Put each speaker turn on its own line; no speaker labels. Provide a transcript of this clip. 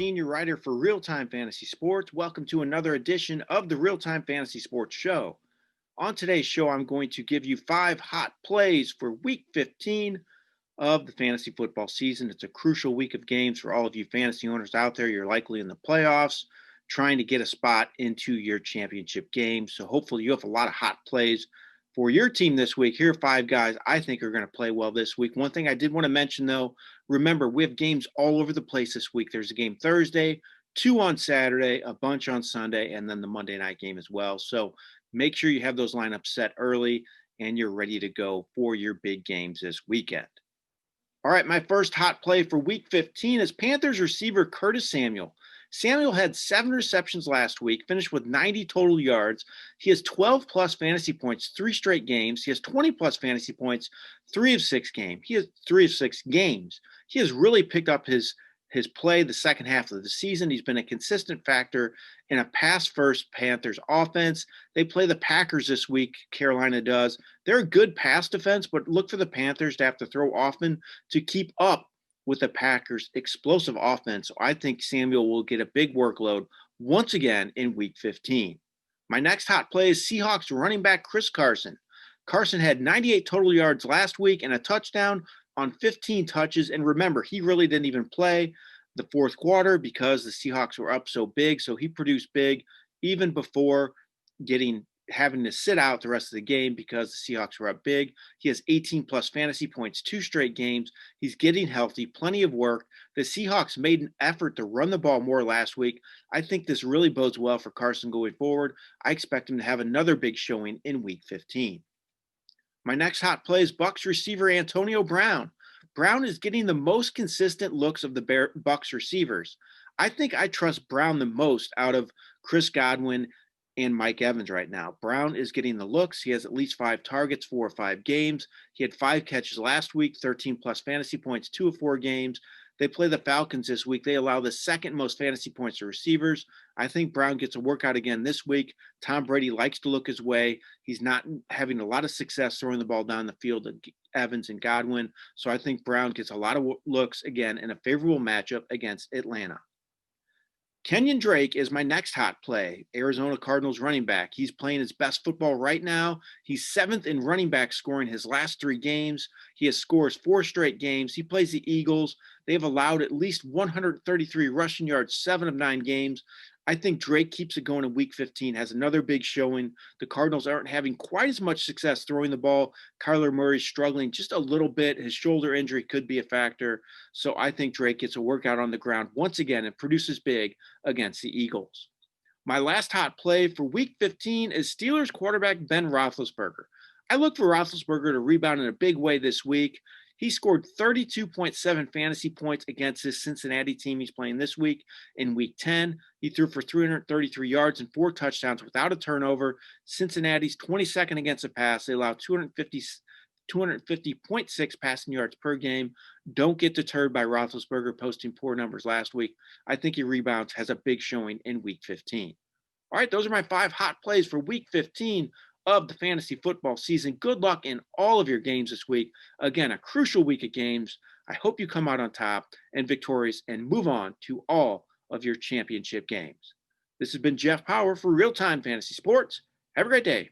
senior writer for RealTime Fantasy Sports. Welcome to another edition of the RealTime Fantasy Sports Show. On today's show, I'm going to give you 5 hot plays for Week 15 of the fantasy football season. It's a crucial week of games for all of you fantasy owners out there. You're likely in the playoffs, trying to get a spot into your championship game. So hopefully you have a lot of hot plays for your team this week. Here are 5 guys I think are going to play well this week. One thing I did want to mention, though, remember, we have games all over the place this week. There's a game Thursday, 2 on Saturday, a bunch on Sunday, and then the Monday night game as well. So make sure you have those lineups set early and you're ready to go for your big games this weekend. All right, my first hot play for Week 15 is Panthers receiver Curtis Samuel. Samuel had 7 receptions last week, finished with 90 total yards. He has 12-plus fantasy points 3 straight games. He has 20-plus fantasy points 3 of 6 games. He has 3 of 6 games. He has really picked up his play the second half of the season. He's been a consistent factor in a pass-first Panthers offense. They play the Packers this week, Carolina does. They're a good pass defense, but look for the Panthers to have to throw often to keep up with the Packers' explosive offense. So I think Samuel will get a big workload once again in Week 15. My next hot play is Seahawks running back Chris Carson. Carson had 98 total yards last week and a touchdown on 15 touches. And remember, he really didn't even play the fourth quarter because the Seahawks were up so big. So he produced big even before having to sit out the rest of the game because the Seahawks were up big. He has 18-plus fantasy points 2 straight games. He's getting healthy, plenty of work. The Seahawks made an effort to run the ball more last week. I think this really bodes well for Carson going forward. I expect him to have another big showing in Week 15. My next hot play is Bucs receiver Antonio Brown. Brown is getting the most consistent looks of the Bucs receivers. I think I trust Brown the most out of Chris Godwin and Mike Evans right now. Brown is getting the looks. He has at least 5 targets, 4 or 5 games. He had 5 catches last week, 13-plus fantasy points, 2 of 4 games. They play the Falcons this week. They allow the second most fantasy points to receivers. I think Brown gets a workout again this week. Tom Brady likes to look his way. He's not having a lot of success throwing the ball down the field to Evans and Godwin. So I think Brown gets a lot of looks again in a favorable matchup against Atlanta. Kenyan Drake is my next hot play, Arizona Cardinals running back. He's playing his best football right now. He's 7th in running back scoring his last 3 games. He has scores 4 straight games. He plays the Eagles. They've allowed at least 133 rushing yards, 7 of 9 games. I think Drake keeps it going in Week 15, has another big showing. The Cardinals aren't having quite as much success throwing the ball. Kyler Murray's struggling just a little bit. His shoulder injury could be a factor. So I think Drake gets a workout on the ground once again and produces big against the Eagles. My last hot play for Week 15 is Steelers quarterback Ben Roethlisberger. I look for Roethlisberger to rebound in a big way this week. He scored 32.7 fantasy points against his Cincinnati team he's playing this week in Week 10. He threw for 333 yards and 4 touchdowns without a turnover. Cincinnati's 22nd against the pass. They allow 250.6 passing yards per game. Don't get deterred by Roethlisberger posting poor numbers last week. I think he rebounds, has a big showing in Week 15. All right, those are my 5 hot plays for Week 15 of the fantasy football season. Good luck in all of your games this week. Again, a crucial week of games. I hope you come out on top and victorious and move on to all of your championship games. This has been Jeff Paur for RealTime Fantasy Sports. Have a great day.